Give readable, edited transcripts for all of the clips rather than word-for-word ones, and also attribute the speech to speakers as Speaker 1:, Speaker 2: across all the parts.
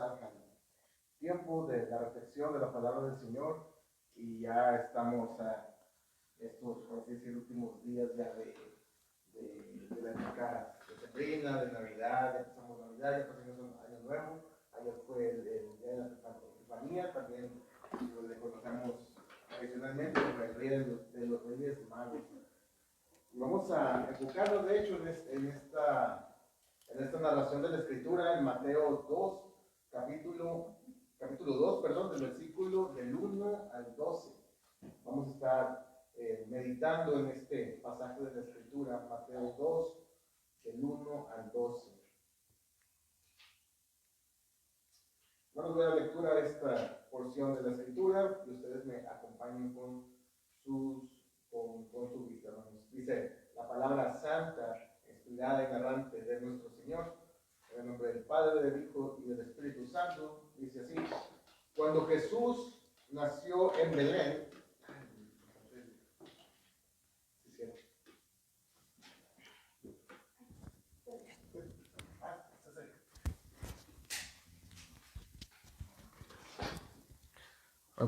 Speaker 1: pasar al tiempo de la reflexión de la palabra del Señor y ya estamos a estos, por así decir, últimos días ya de la época de sembrina, de Navidad, ya empezamos Navidad, ya pasamos un año nuevo, ayer fue el día de la Epifanía, también le conocemos tradicionalmente como el Rey de los Reyes Magos. Y vamos a enfocarnos, de hecho, en esta narración de la Escritura, en Mateo 2, capítulo 2, perdón, del versículo del 1 al 12. Vamos a estar meditando en este pasaje de la Escritura, Mateo 2, del 1 al 12. Vamos a ver la lectura de esta porción de la Escritura y ustedes me acompañen con su vista. Dice la palabra santa, inspirada y narrante de nuestro Señor, en el nombre del Padre, del Hijo y del Espíritu Santo. Dice así: cuando Jesús nació en Belén,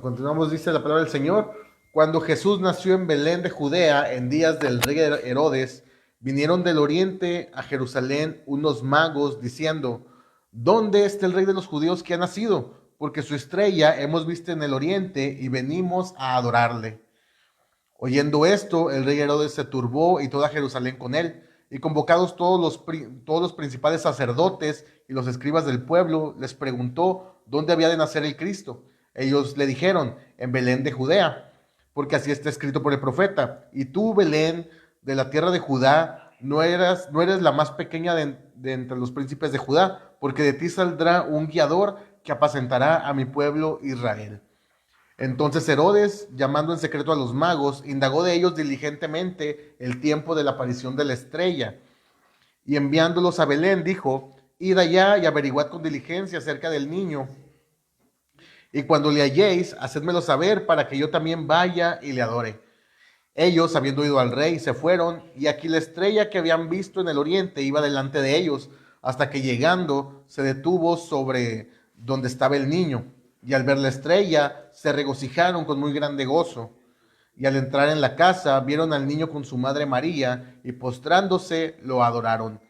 Speaker 1: continuamos, dice la palabra del Señor. Cuando Jesús nació en Belén de Judea, en días del rey Herodes, vinieron del oriente a Jerusalén unos magos diciendo: ¿dónde está el rey de los judíos que ha nacido? Porque su estrella hemos visto en el oriente y venimos a adorarle. Oyendo esto, el rey Herodes se turbó y toda Jerusalén con él. Y convocados todos los principales sacerdotes y los escribas del pueblo, les preguntó dónde había de nacer el Cristo. Ellos le dijeron: en Belén de Judea, porque así está escrito por el profeta: y tú, Belén, de la tierra de Judá, no eres la más pequeña de entre los príncipes de Judá, porque de ti saldrá un guiador que apacentará a mi pueblo Israel. Entonces Herodes, llamando en secreto a los magos, indagó de ellos diligentemente el tiempo de la aparición de la estrella. Y enviándolos a Belén, dijo: id allá y averiguad con diligencia acerca del niño. Y cuando le halléis, hacedmelo saber para que yo también vaya y le adore. Ellos, habiendo ido al rey, se fueron, y aquí la estrella que habían visto en el oriente iba delante de ellos, hasta que llegando se detuvo sobre donde estaba el niño. Y al ver la estrella, se regocijaron con muy grande gozo. Y al entrar en la casa, vieron al niño con su madre María, y postrándose, lo adoraron.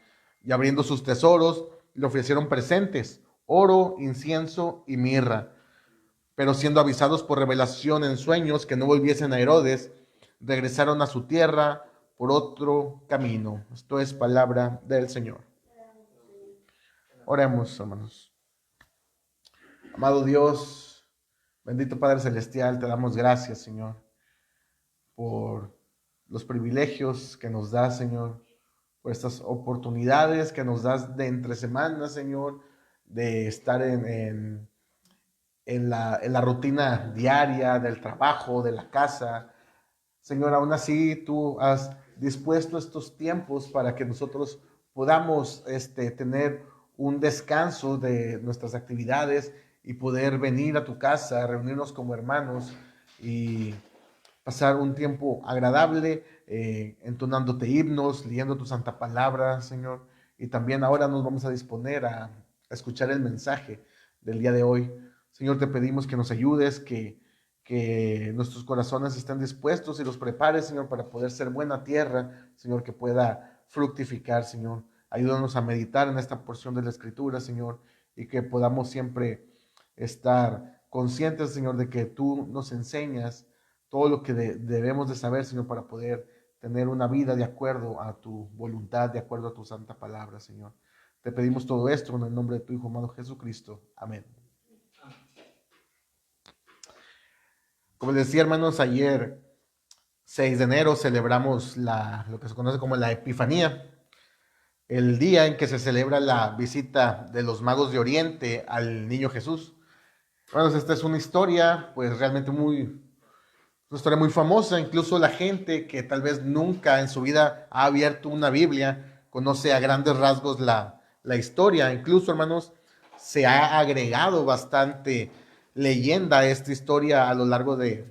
Speaker 1: Y abriendo sus tesoros, le ofrecieron presentes: oro, incienso y mirra. Pero siendo avisados por revelación en sueños que no volviesen a Herodes, regresaron a su tierra por otro camino. Esto es palabra del Señor. Oremos, hermanos. Amado Dios, bendito Padre Celestial, te damos gracias, Señor, por los privilegios que nos das, Señor, por estas oportunidades que nos das de entre semanas, Señor, de estar en la rutina diaria del trabajo, de la casa. Señor, aún así tú has dispuesto estos tiempos para que nosotros podamos tener un descanso de nuestras actividades y poder venir a tu casa, reunirnos como hermanos y pasar un tiempo agradable, entonándote himnos, leyendo tu santa palabra, Señor. Y también ahora nos vamos a disponer a escuchar el mensaje del día de hoy. Señor, te pedimos que nos ayudes, que nuestros corazones estén dispuestos y los prepares, Señor, para poder ser buena tierra, Señor, que pueda fructificar, Señor. Ayúdanos a meditar en esta porción de la Escritura, Señor, y que podamos siempre estar conscientes, Señor, de que tú nos enseñas todo lo que debemos de saber, Señor, para poder tener una vida de acuerdo a tu voluntad, de acuerdo a tu santa palabra, Señor. Te pedimos todo esto en el nombre de tu Hijo amado Jesucristo. Amén. Como les decía, hermanos, ayer 6 de enero celebramos lo que se conoce como la Epifanía, el día en que se celebra la visita de los magos de Oriente al niño Jesús. Bueno, esta es una historia, pues realmente una historia muy famosa. Incluso la gente que tal vez nunca en su vida ha abierto una Biblia conoce a grandes rasgos la historia. Incluso, hermanos, se ha agregado bastante leyenda a esta historia a lo largo de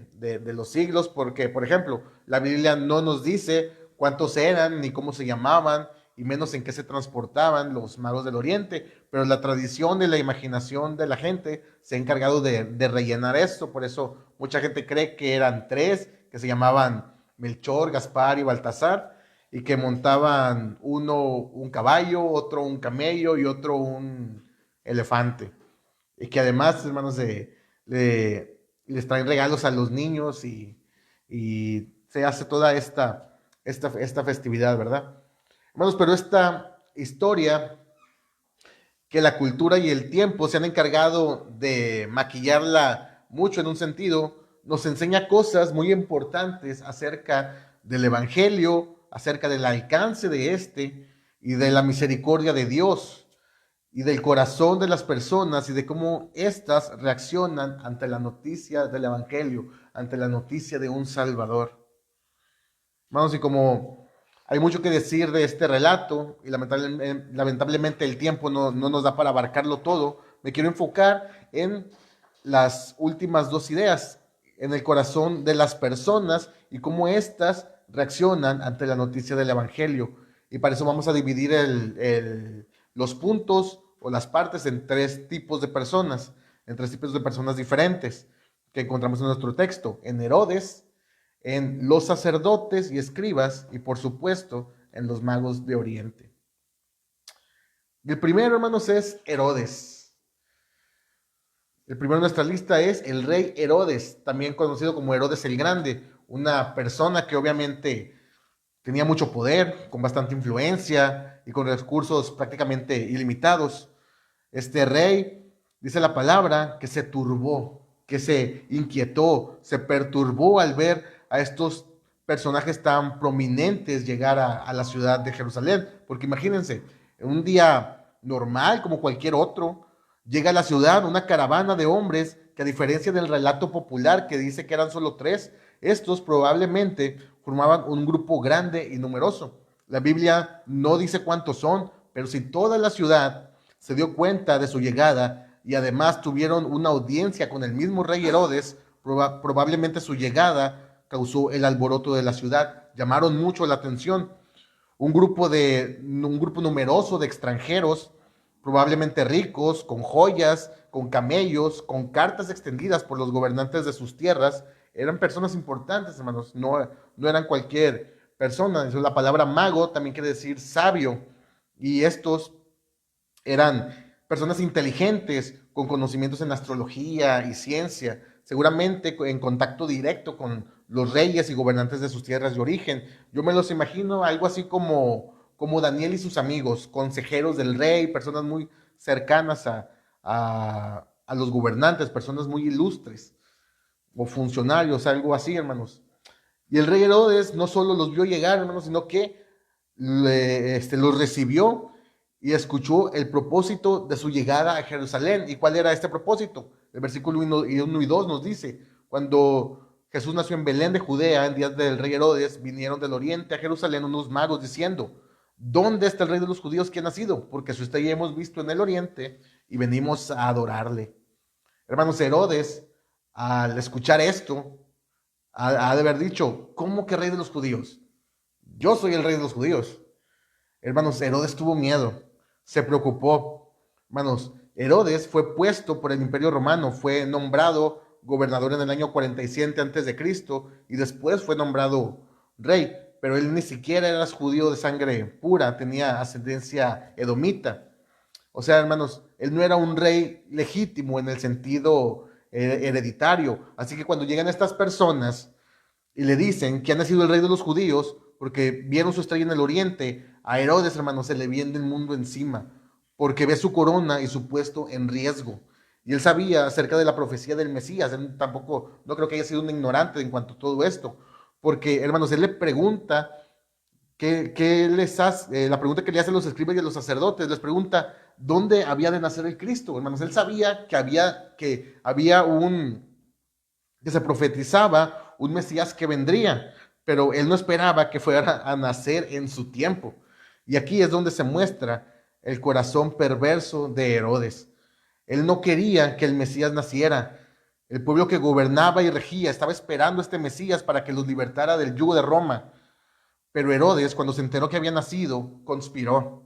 Speaker 1: los siglos, porque, por ejemplo, la Biblia no nos dice cuántos eran ni cómo se llamaban, y menos en qué se transportaban los magos del Oriente, pero la tradición y la imaginación de la gente se ha encargado de rellenar esto, por eso mucha gente cree que eran tres, que se llamaban Melchor, Gaspar y Baltasar, y que montaban uno un caballo, otro un camello y otro un elefante, y que además, hermanos, les traen regalos a los niños y se hace toda esta festividad, ¿verdad? Hermanos, pero esta historia que la cultura y el tiempo se han encargado de maquillarla mucho en un sentido, nos enseña cosas muy importantes acerca del Evangelio, acerca del alcance de este y de la misericordia de Dios y del corazón de las personas y de cómo éstas reaccionan ante la noticia del Evangelio, ante la noticia de un Salvador. Hermanos, y como hay mucho que decir de este relato, y lamentablemente el tiempo no nos da para abarcarlo todo, me quiero enfocar en las últimas dos ideas, en el corazón de las personas y cómo éstas reaccionan ante la noticia del Evangelio. Y para eso vamos a dividir los puntos o las partes en tres tipos de personas, en tres tipos de personas diferentes que encontramos en nuestro texto, en Herodes, en los sacerdotes y escribas y por supuesto en los magos de Oriente. Y el primero, hermanos, es Herodes. El primero en nuestra lista es el rey Herodes, también conocido como Herodes el Grande, una persona que obviamente tenía mucho poder, con bastante influencia y con recursos prácticamente ilimitados. Este rey, dice la palabra, que se turbó, que se inquietó, se perturbó al ver a estos personajes tan prominentes llegar a la ciudad de Jerusalén. Porque imagínense, en un día normal como cualquier otro, llega a la ciudad una caravana de hombres que a diferencia del relato popular que dice que eran solo tres, estos probablemente formaban un grupo grande y numeroso. La Biblia no dice cuántos son, pero si toda la ciudad se dio cuenta de su llegada y además tuvieron una audiencia con el mismo rey Herodes, probablemente su llegada causó el alboroto de la ciudad, llamaron mucho la atención. Un grupo numeroso de extranjeros, probablemente ricos, con joyas, con camellos, con cartas extendidas por los gobernantes de sus tierras, eran personas importantes, hermanos, no eran cualquier persona. La palabra mago también quiere decir sabio, y estos eran personas inteligentes, con conocimientos en astrología y ciencia, seguramente en contacto directo con los reyes y gobernantes de sus tierras de origen. Yo me los imagino algo así como Daniel y sus amigos, consejeros del rey, personas muy cercanas a los gobernantes, personas muy ilustres, o funcionarios, algo así, hermanos. Y el rey Herodes no solo los vio llegar, hermanos, sino que los recibió y escuchó el propósito de su llegada a Jerusalén. ¿Y cuál era este propósito? El versículo 1 y 2 nos dice, cuando Jesús nació en Belén de Judea, en días del rey Herodes, vinieron del oriente a Jerusalén unos magos diciendo, ¿dónde está el rey de los judíos que ha nacido? Porque su estrella hemos visto en el oriente y venimos a adorarle. Hermanos, Herodes, al escuchar esto, ha de haber dicho, ¿cómo que rey de los judíos? Yo soy el rey de los judíos. Hermanos, Herodes tuvo miedo, se preocupó. Hermanos, Herodes fue puesto por el Imperio Romano, fue nombrado gobernador en el año 47 antes de Cristo y después fue nombrado rey, pero él ni siquiera era judío de sangre pura, tenía ascendencia edomita. O sea, hermanos, él no era un rey legítimo en el sentido hereditario. Así que cuando llegan estas personas y le dicen que ha nacido el rey de los judíos, porque vieron su estrella en el oriente, a Herodes, hermano, se le viene el mundo encima, porque ve su corona y su puesto en riesgo. Y él sabía acerca de la profecía del Mesías, él tampoco, no creo que haya sido un ignorante en cuanto a todo esto, porque, hermanos, él le pregunta, la pregunta que le hacen los escribas y a los sacerdotes, les pregunta, ¿dónde había de nacer el Cristo? Hermanos, él sabía que se profetizaba un Mesías que vendría, pero él no esperaba que fuera a nacer en su tiempo. Y aquí es donde se muestra el corazón perverso de Herodes. Él no quería que el Mesías naciera. El pueblo que gobernaba y regía estaba esperando a este Mesías para que los libertara del yugo de Roma. Pero Herodes, cuando se enteró que había nacido, conspiró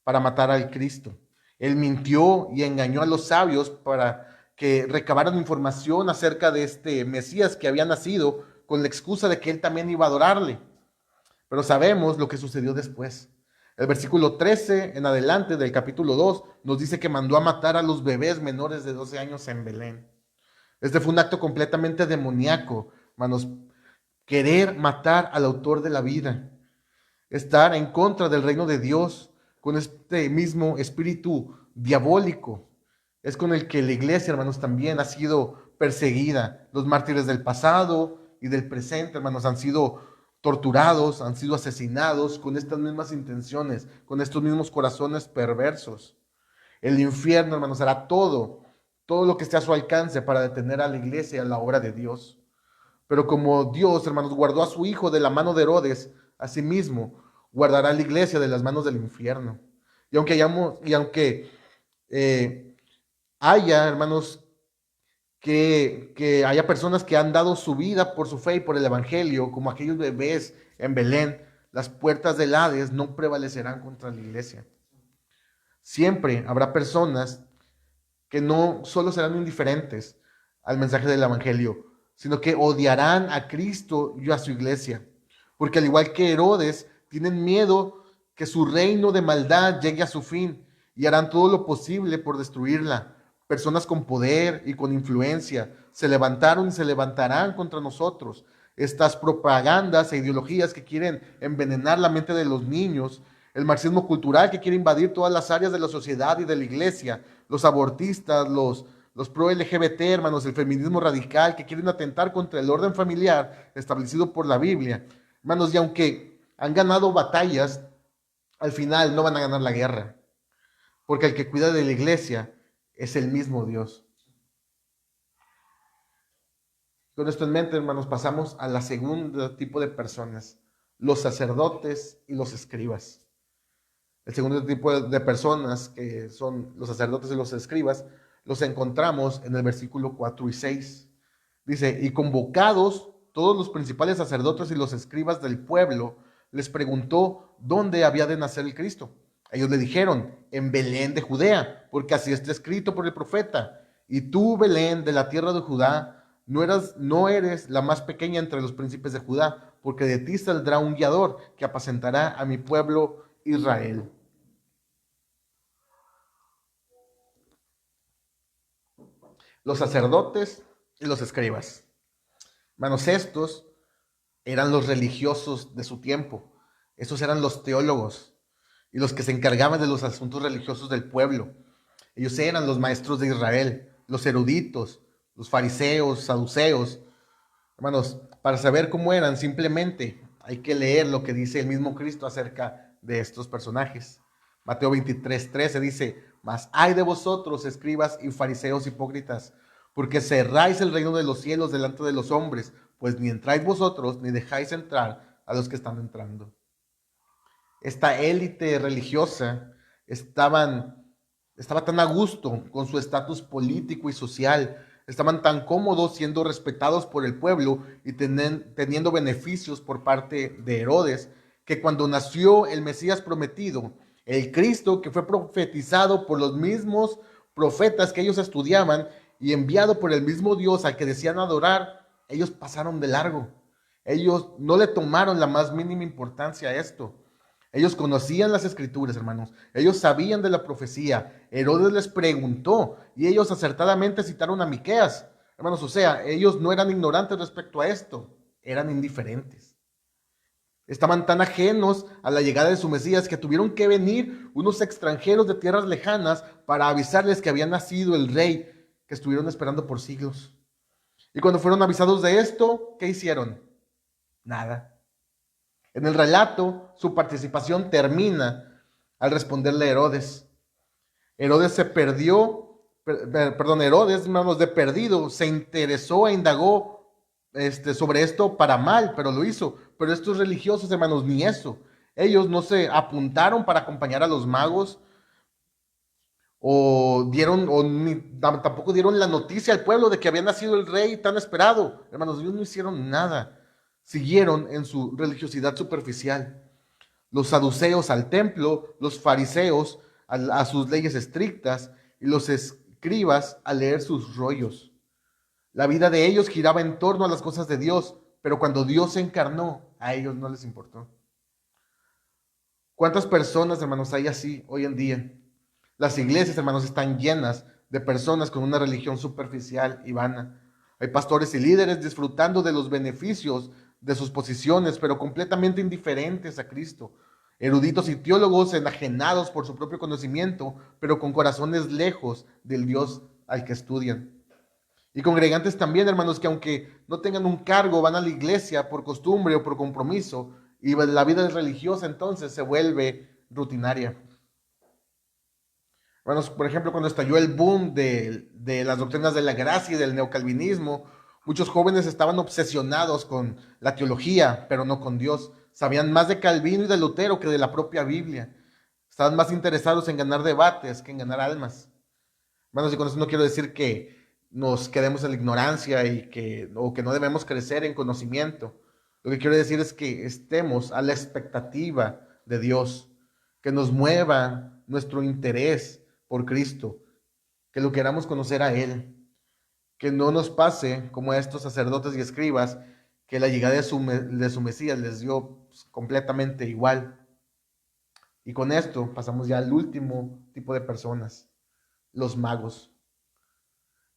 Speaker 1: para matar al Cristo. Él mintió y engañó a los sabios para que recabaran información acerca de este Mesías que había nacido con la excusa de que él también iba a adorarle. Pero sabemos lo que sucedió después. El versículo 13 en adelante del capítulo 2 nos dice que mandó a matar a los bebés menores de 12 años en Belén. Este fue un acto completamente demoníaco, hermanos. Querer matar al autor de la vida, estar en contra del reino de Dios con este mismo espíritu diabólico. Es con el que la iglesia, hermanos, también ha sido perseguida. Los mártires del pasado y del presente, hermanos, han sido torturados, han sido asesinados con estas mismas intenciones, con estos mismos corazones perversos. El infierno, hermanos, hará todo lo que esté a su alcance para detener a la iglesia y a la obra de Dios. Pero como Dios, hermanos, guardó a su hijo de la mano de Herodes, asimismo guardará a la iglesia de las manos del infierno. Y aunque haya, hermanos, que haya personas que han dado su vida por su fe y por el evangelio, como aquellos bebés en Belén, las puertas del Hades no prevalecerán contra la iglesia. Siempre habrá personas que no solo serán indiferentes al mensaje del evangelio, sino que odiarán a Cristo y a su iglesia. Porque al igual que Herodes, tienen miedo que su reino de maldad llegue a su fin y harán todo lo posible por destruirla. Personas con poder y con influencia se levantaron y se levantarán contra nosotros. Estas propagandas e ideologías que quieren envenenar la mente de los niños, el marxismo cultural que quiere invadir todas las áreas de la sociedad y de la iglesia, los abortistas, los pro-LGBT, hermanos, el feminismo radical que quieren atentar contra el orden familiar establecido por la Biblia. Hermanos, y aunque han ganado batallas, al final no van a ganar la guerra, porque el que cuida de la iglesia es el mismo Dios. Con esto en mente, hermanos, pasamos a la segunda tipo de personas, los sacerdotes y los escribas. El segundo tipo de personas, que son los sacerdotes y los escribas, los encontramos en el versículo 4 y 6. Dice, y convocados todos los principales sacerdotes y los escribas del pueblo, les preguntó dónde había de nacer el Cristo. Ellos le dijeron, en Belén de Judea, porque así está escrito por el profeta. Y tú, Belén, de la tierra de Judá, no eres la más pequeña entre los príncipes de Judá, porque de ti saldrá un guiador que apacentará a mi pueblo Israel. Los sacerdotes y los escribas. Hermanos, estos eran los religiosos de su tiempo. Estos eran los teólogos y los que se encargaban de los asuntos religiosos del pueblo. Ellos eran los maestros de Israel, los eruditos, los fariseos, saduceos. Hermanos, para saber cómo eran, simplemente hay que leer lo que dice el mismo Cristo acerca de estos personajes. Mateo 23:13 dice, mas ay de vosotros, escribas y fariseos hipócritas, porque cerráis el reino de los cielos delante de los hombres, pues ni entráis vosotros, ni dejáis entrar a los que están entrando. Esta élite religiosa estaba tan a gusto con su estatus político y social, estaban tan cómodos siendo respetados por el pueblo y teniendo beneficios por parte de Herodes, que cuando nació el Mesías prometido, el Cristo que fue profetizado por los mismos profetas que ellos estudiaban y enviado por el mismo Dios al que decían adorar, ellos pasaron de largo. Ellos no le tomaron la más mínima importancia a esto. Ellos conocían las escrituras, hermanos. Ellos sabían de la profecía. Herodes les preguntó y ellos acertadamente citaron a Miqueas. Hermanos, o sea, ellos no eran ignorantes respecto a esto, eran indiferentes. Estaban tan ajenos a la llegada de su Mesías que tuvieron que venir unos extranjeros de tierras lejanas para avisarles que había nacido el rey que estuvieron esperando por siglos. Y cuando fueron avisados de esto, ¿qué hicieron? Nada. En el relato, su participación termina al responderle a Herodes. Herodes, hermanos, de perdido, se interesó e indagó sobre esto para mal, pero lo hizo. Pero estos religiosos, hermanos, ni eso. Ellos no se apuntaron para acompañar a los magos tampoco dieron la noticia al pueblo de que había nacido el rey tan esperado. Hermanos, ellos no hicieron nada. siguieron en su religiosidad superficial. Los saduceos al templo, los fariseos a sus leyes estrictas y los escribas a leer sus rollos. La vida de ellos giraba en torno a las cosas de Dios, pero cuando Dios se encarnó, a ellos no les importó. ¿Cuántas personas, hermanos, hay así hoy en día? Las iglesias, hermanos, están llenas de personas con una religión superficial y vana. Hay pastores y líderes disfrutando de los beneficios de sus posiciones, pero completamente indiferentes a Cristo. Eruditos y teólogos enajenados por su propio conocimiento, pero con corazones lejos del Dios al que estudian. Y congregantes también, hermanos, que aunque no tengan un cargo, van a la iglesia por costumbre o por compromiso, y la vida religiosa entonces se vuelve rutinaria. Hermanos, por ejemplo, cuando estalló el boom de las doctrinas de la gracia y del neocalvinismo, muchos jóvenes estaban obsesionados con la teología, pero no con Dios. Sabían más de Calvino y de Lutero que de la propia Biblia. Estaban más interesados en ganar debates que en ganar almas. Hermanos, y con eso no quiero decir que nos quedemos en la ignorancia o que no debemos crecer en conocimiento. Lo que quiero decir es que estemos a la expectativa de Dios, que nos mueva nuestro interés por Cristo, que lo queramos conocer a Él, que no nos pase como a estos sacerdotes y escribas, que la llegada de su Mesías les dio completamente igual. Y con esto pasamos ya al último tipo de personas, los magos.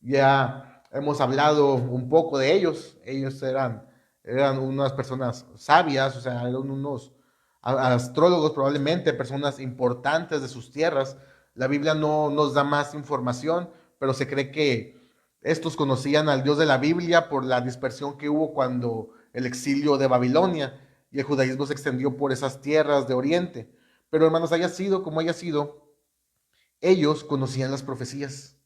Speaker 1: Ya hemos hablado un poco de ellos. Ellos eran unas personas sabias, o sea, eran unos astrólogos probablemente, personas importantes de sus tierras. La Biblia no nos da más información, pero se cree que estos conocían al Dios de la Biblia por la dispersión que hubo cuando el exilio de Babilonia y el judaísmo se extendió por esas tierras de Oriente. Pero hermanos, haya sido como haya sido, ellos conocían las profecías.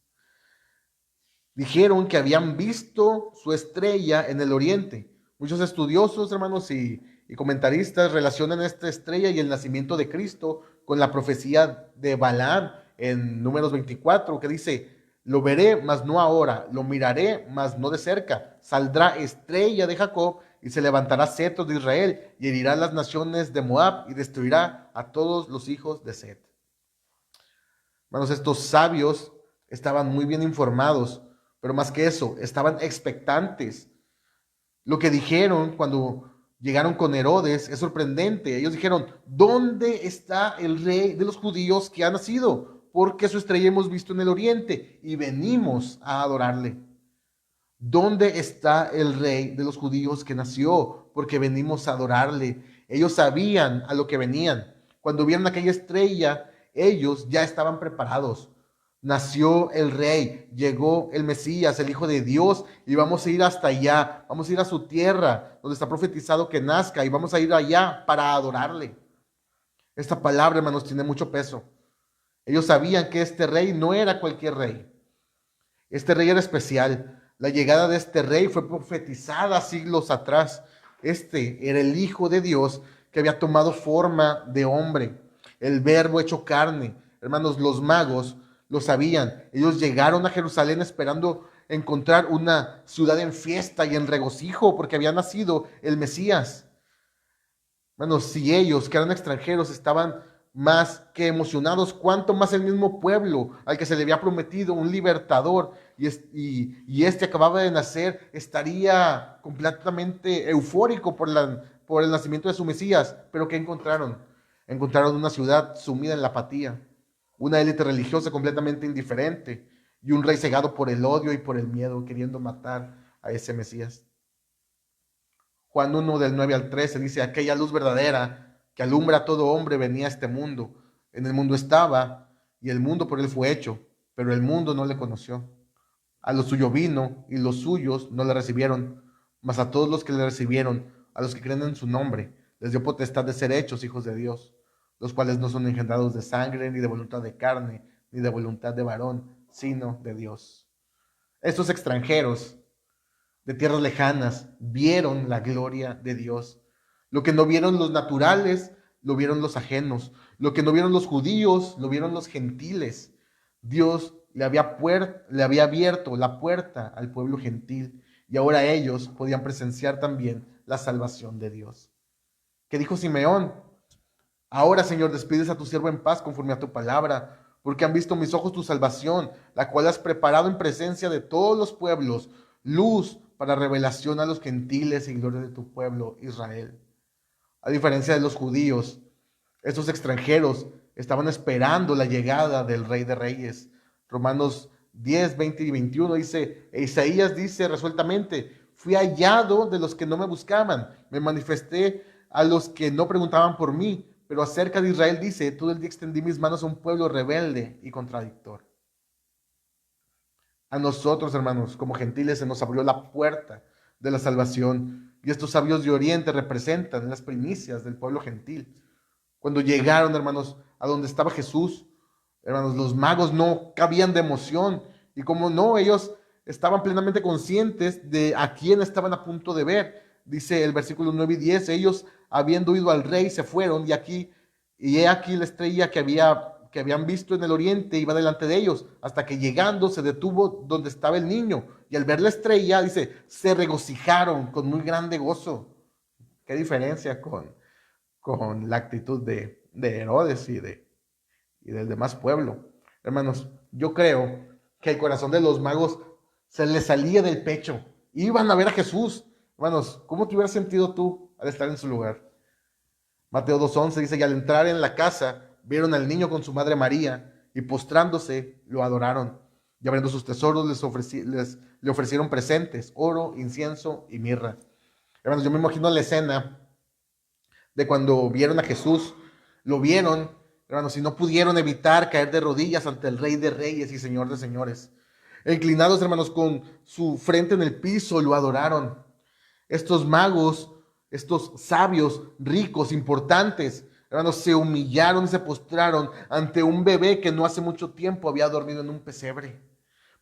Speaker 1: Dijeron que habían visto su estrella en el oriente. Muchos estudiosos, hermanos, y comentaristas relacionan esta estrella y el nacimiento de Cristo con la profecía de Balaam en Números 24, que dice, lo veré, mas no ahora, lo miraré, mas no de cerca. Saldrá estrella de Jacob y se levantará cetro de Israel y herirá las naciones de Moab y destruirá a todos los hijos de Set. Hermanos, estos sabios estaban muy bien informados, pero más que eso, estaban expectantes. Lo que dijeron cuando llegaron con Herodes es sorprendente. Ellos dijeron, ¿dónde está el rey de los judíos que ha nacido? Porque su estrella hemos visto en el oriente y venimos a adorarle. ¿Dónde está el rey de los judíos que nació? Porque venimos a adorarle. Ellos sabían a lo que venían. Cuando vieron aquella estrella, ellos ya estaban preparados. Nació el rey, llegó el Mesías, el Hijo de Dios, y vamos a ir hasta allá, vamos a ir a su tierra, donde está profetizado que nazca, y vamos a ir allá para adorarle. Esta palabra, hermanos, tiene mucho peso. Ellos sabían que este rey no era cualquier rey. Este rey era especial. La llegada de este rey fue profetizada siglos atrás. Este era el Hijo de Dios que había tomado forma de hombre, el verbo hecho carne. Hermanos, los magos lo sabían. Ellos llegaron a Jerusalén esperando encontrar una ciudad en fiesta y en regocijo porque había nacido el Mesías. Hermanos, si ellos, que eran extranjeros, estaban más que emocionados, cuánto más el mismo pueblo al que se le había prometido un libertador y este acababa de nacer, estaría completamente eufórico por el nacimiento de su Mesías. Pero ¿qué encontraron? Encontraron una ciudad sumida en la apatía, una élite religiosa completamente indiferente y un rey cegado por el odio y por el miedo, queriendo matar a ese Mesías. Juan 1 del 9 al 13 dice, aquella luz verdadera que alumbra a todo hombre venía a este mundo. En el mundo estaba y el mundo por él fue hecho, pero el mundo no le conoció. A lo suyo vino y los suyos no le recibieron, mas a todos los que le recibieron, a los que creen en su nombre, les dio potestad de ser hechos hijos de Dios, los cuales no son engendrados de sangre, ni de voluntad de carne, ni de voluntad de varón, sino de Dios. Estos extranjeros de tierras lejanas vieron la gloria de Dios. Lo que no vieron los naturales, lo vieron los ajenos. Lo que no vieron los judíos, lo vieron los gentiles. Dios le había abierto la puerta al pueblo gentil y ahora ellos podían presenciar también la salvación de Dios. ¿Qué dijo Simeón? Ahora, Señor, despides a tu siervo en paz conforme a tu palabra, porque han visto mis ojos tu salvación, la cual has preparado en presencia de todos los pueblos, luz para revelación a los gentiles y gloria de tu pueblo Israel. A diferencia de los judíos, estos extranjeros estaban esperando la llegada del Rey de Reyes. Romanos 10, 20 y 21 dice, Isaías dice resueltamente, fui hallado de los que no me buscaban, me manifesté a los que no preguntaban por mí, pero acerca de Israel dice, todo el día extendí mis manos a un pueblo rebelde y contradictor. A nosotros, hermanos, como gentiles, se nos abrió la puerta de la salvación, y estos sabios de Oriente representan las primicias del pueblo gentil. Cuando llegaron, hermanos, a donde estaba Jesús, hermanos, los magos no cabían de emoción, y como no, ellos estaban plenamente conscientes de a quién estaban a punto de ver. Dice el versículo 9 y 10, ellos habiendo oído al rey se fueron, y he aquí la estrella que habían visto en el oriente iba delante de ellos, hasta que llegando se detuvo donde estaba el niño, y al ver la estrella, dice, se regocijaron con muy grande gozo. Qué diferencia con la actitud de Herodes y del demás pueblo. Hermanos, yo creo que el corazón de los magos se les salía del pecho. Iban a ver a Jesús. Hermanos, ¿cómo te hubieras sentido tú al estar en su lugar? Mateo 2:11 dice, y al entrar en la casa, vieron al niño con su madre María, y postrándose, lo adoraron. Y abriendo sus tesoros, le ofrecieron presentes, oro, incienso y mirra. Hermanos, yo me imagino la escena de cuando vieron a Jesús, lo vieron, hermanos, y no pudieron evitar caer de rodillas ante el Rey de Reyes y Señor de Señores. Inclinados, hermanos, con su frente en el piso, lo adoraron. Estos magos, estos sabios, ricos, importantes, hermanos, se humillaron y se postraron ante un bebé que no hace mucho tiempo había dormido en un pesebre.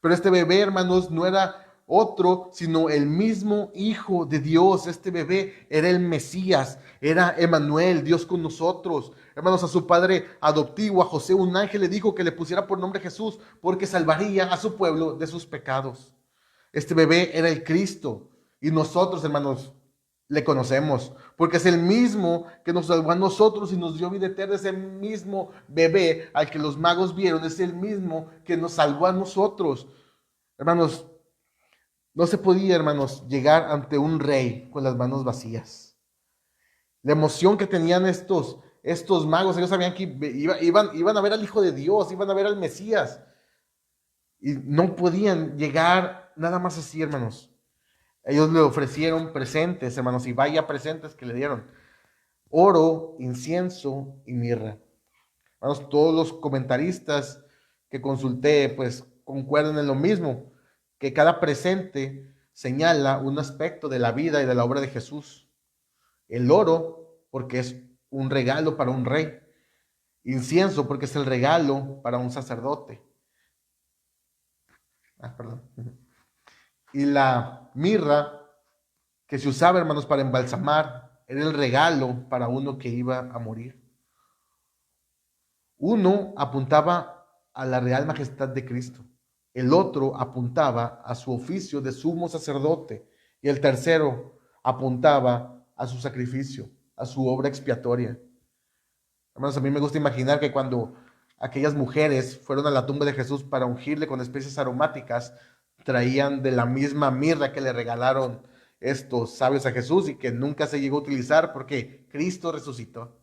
Speaker 1: Pero este bebé, hermanos, no era otro, sino el mismo Hijo de Dios. Este bebé era el Mesías, era Emmanuel, Dios con nosotros. Hermanos, a su padre adoptivo, a José, un ángel le dijo que le pusiera por nombre Jesús, porque salvaría a su pueblo de sus pecados. Este bebé era el Cristo, y nosotros, hermanos, le conocemos, porque es el mismo que nos salvó a nosotros y nos dio vida eterna. Ese mismo bebé al que los magos vieron es el mismo que nos salvó a nosotros. Hermanos, no se podía, hermanos, llegar ante un rey con las manos vacías. La emoción que tenían estos magos, ellos sabían que iban a ver al Hijo de Dios, iban a ver al Mesías. Y no podían llegar nada más así, hermanos. Ellos le ofrecieron presentes, hermanos, y vaya presentes que le dieron. Oro, incienso y mirra. Hermanos, todos los comentaristas que consulté, pues concuerdan en lo mismo, que cada presente señala un aspecto de la vida y de la obra de Jesús. El oro, porque es un regalo para un rey. Incienso, porque es el regalo para un sacerdote. Perdón. Y la mirra, que se usaba, hermanos, para embalsamar, era el regalo para uno que iba a morir. Uno apuntaba a la real majestad de Cristo, el otro apuntaba a su oficio de sumo sacerdote, y el tercero apuntaba a su sacrificio, a su obra expiatoria. Hermanos, a mí me gusta imaginar que cuando aquellas mujeres fueron a la tumba de Jesús para ungirle con especies aromáticas, traían de la misma mirra que le regalaron estos sabios a Jesús y que nunca se llegó a utilizar porque Cristo resucitó.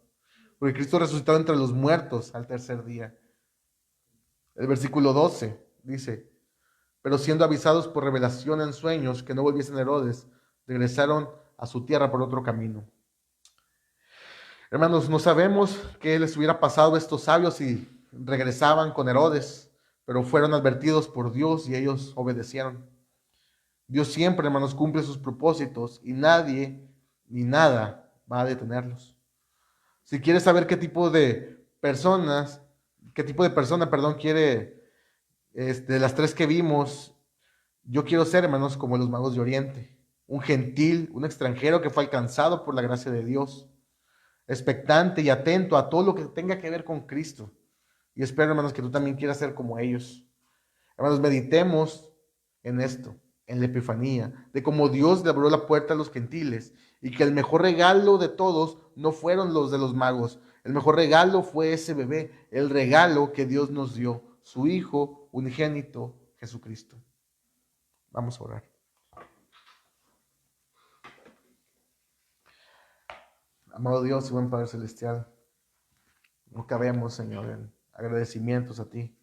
Speaker 1: Porque Cristo resucitó entre los muertos al tercer día. El versículo 12 dice, pero siendo avisados por revelación en sueños que no volviesen a Herodes, regresaron a su tierra por otro camino. Hermanos, no sabemos qué les hubiera pasado a estos sabios si regresaban con Herodes, pero fueron advertidos por Dios y ellos obedecieron. Dios siempre, hermanos, cumple sus propósitos y nadie ni nada va a detenerlos. Si quieres saber qué tipo de persona, perdón, quiere, de las tres que vimos, yo quiero ser, hermanos, como los magos de Oriente, un gentil, un extranjero que fue alcanzado por la gracia de Dios, expectante y atento a todo lo que tenga que ver con Cristo. Y espero, hermanos, que tú también quieras ser como ellos. Hermanos, meditemos en esto, en la Epifanía, de cómo Dios le abrió la puerta a los gentiles y que el mejor regalo de todos no fueron los de los magos. El mejor regalo fue ese bebé, el regalo que Dios nos dio, su Hijo unigénito, Jesucristo. Vamos a orar. Amado Dios y buen Padre Celestial, no cabemos, Señor, en agradecimientos a ti.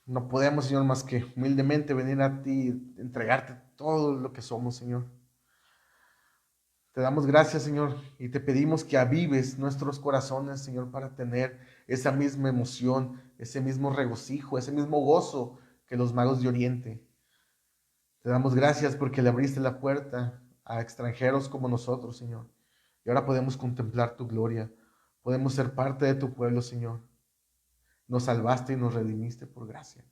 Speaker 1: No podemos, Señor, más que humildemente venir a ti y entregarte todo lo que somos, Señor. Te damos gracias, Señor, y te pedimos que avives nuestros corazones, Señor, para tener esa misma emoción, ese mismo regocijo, ese mismo gozo que los magos de Oriente. Te damos gracias porque le abriste la puerta a extranjeros como nosotros, Señor. Y ahora podemos contemplar tu gloria. Podemos ser parte de tu pueblo, Señor. Nos salvaste y nos redimiste por gracia.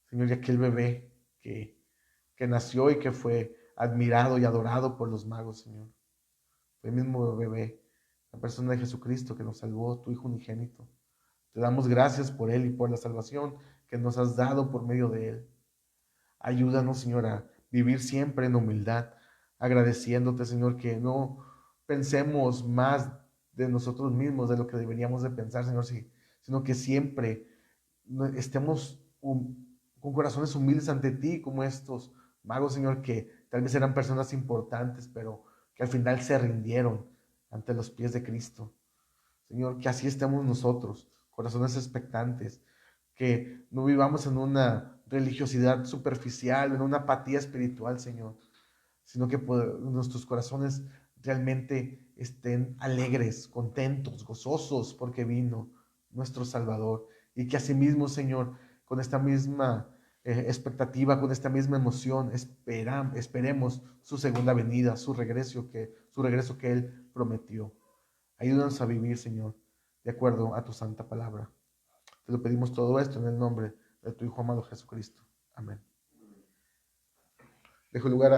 Speaker 1: Señor, y aquel bebé que nació y que fue admirado y adorado por los magos, Señor. Fue el mismo bebé, la persona de Jesucristo que nos salvó, tu Hijo unigénito. Te damos gracias por él y por la salvación que nos has dado por medio de él. Ayúdanos, Señor, a vivir siempre en humildad, agradeciéndote, Señor, que no pensemos más de nosotros mismos, de lo que deberíamos de pensar, Señor, sino que siempre estemos con corazones humildes ante ti, como estos magos, Señor, que tal vez eran personas importantes, pero que al final se rindieron ante los pies de Cristo. Señor, que así estemos nosotros, corazones expectantes, que no vivamos en una religiosidad superficial, en una apatía espiritual, Señor, sino que nuestros corazones realmente estén alegres, contentos, gozosos, porque vino nuestro Salvador. Y que asimismo, Señor, con esta misma expectativa, con esta misma emoción, esperemos su segunda venida, su regreso que Él prometió. Ayúdanos a vivir, Señor, de acuerdo a tu santa palabra. Te lo pedimos todo esto en el nombre de tu Hijo amado Jesucristo. Amén. Dejo lugar a